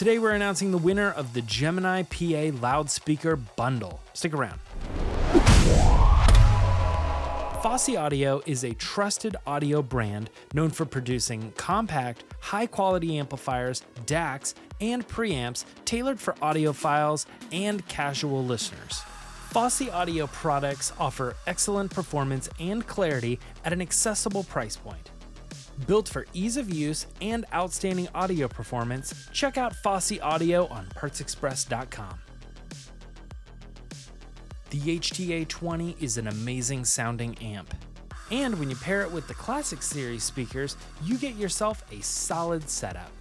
Today we're announcing the winner of the Gemini PA loudspeaker bundle. Stick around. Fossy Audio is a trusted audio brand known for producing compact, high-quality amplifiers, DACs, and preamps tailored for audiophiles and casual listeners. Fossy Audio products offer excellent performance and clarity at an accessible price point. Built for ease of use and outstanding audio performance, check out Fossy Audio on PartsExpress.com. The HTA20 is an amazing sounding amp. And when you pair it with the Classic Series speakers, you get yourself a solid setup.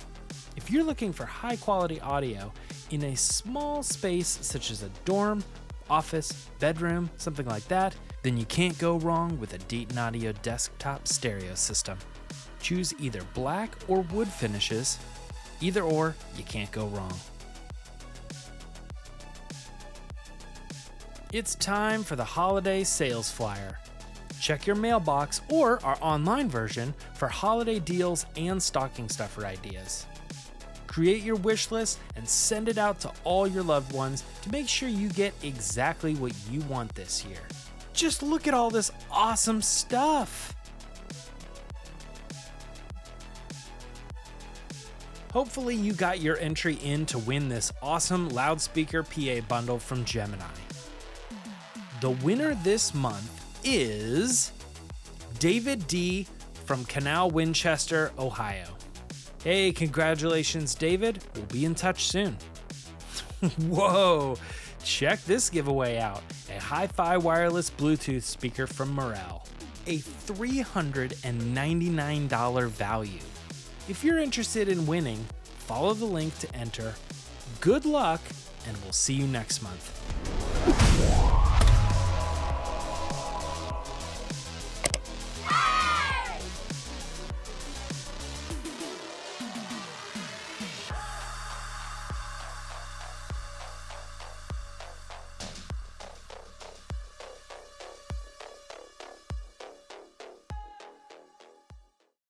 If you're looking for high quality audio in a small space such as a dorm, office, bedroom, something like that, then you can't go wrong with a Dayton Audio desktop stereo system. Choose either black or wood finishes. Either or, you can't go wrong. It's time for the holiday sales flyer. Check your mailbox or our online version for holiday deals and stocking stuffer ideas. Create your wish list and send it out to all your loved ones to make sure you get exactly what you want this year. Just look at all this awesome stuff. Hopefully you got your entry in to win this awesome loudspeaker PA bundle from Gemini. The winner this month is David D. from Canal Winchester, Ohio. Hey, congratulations, David. We'll be in touch soon. Whoa, check this giveaway out. A HiFi wireless Bluetooth speaker from Morel. A $399 value. If you're interested in winning, follow the link to enter. Good luck, and we'll see you next month.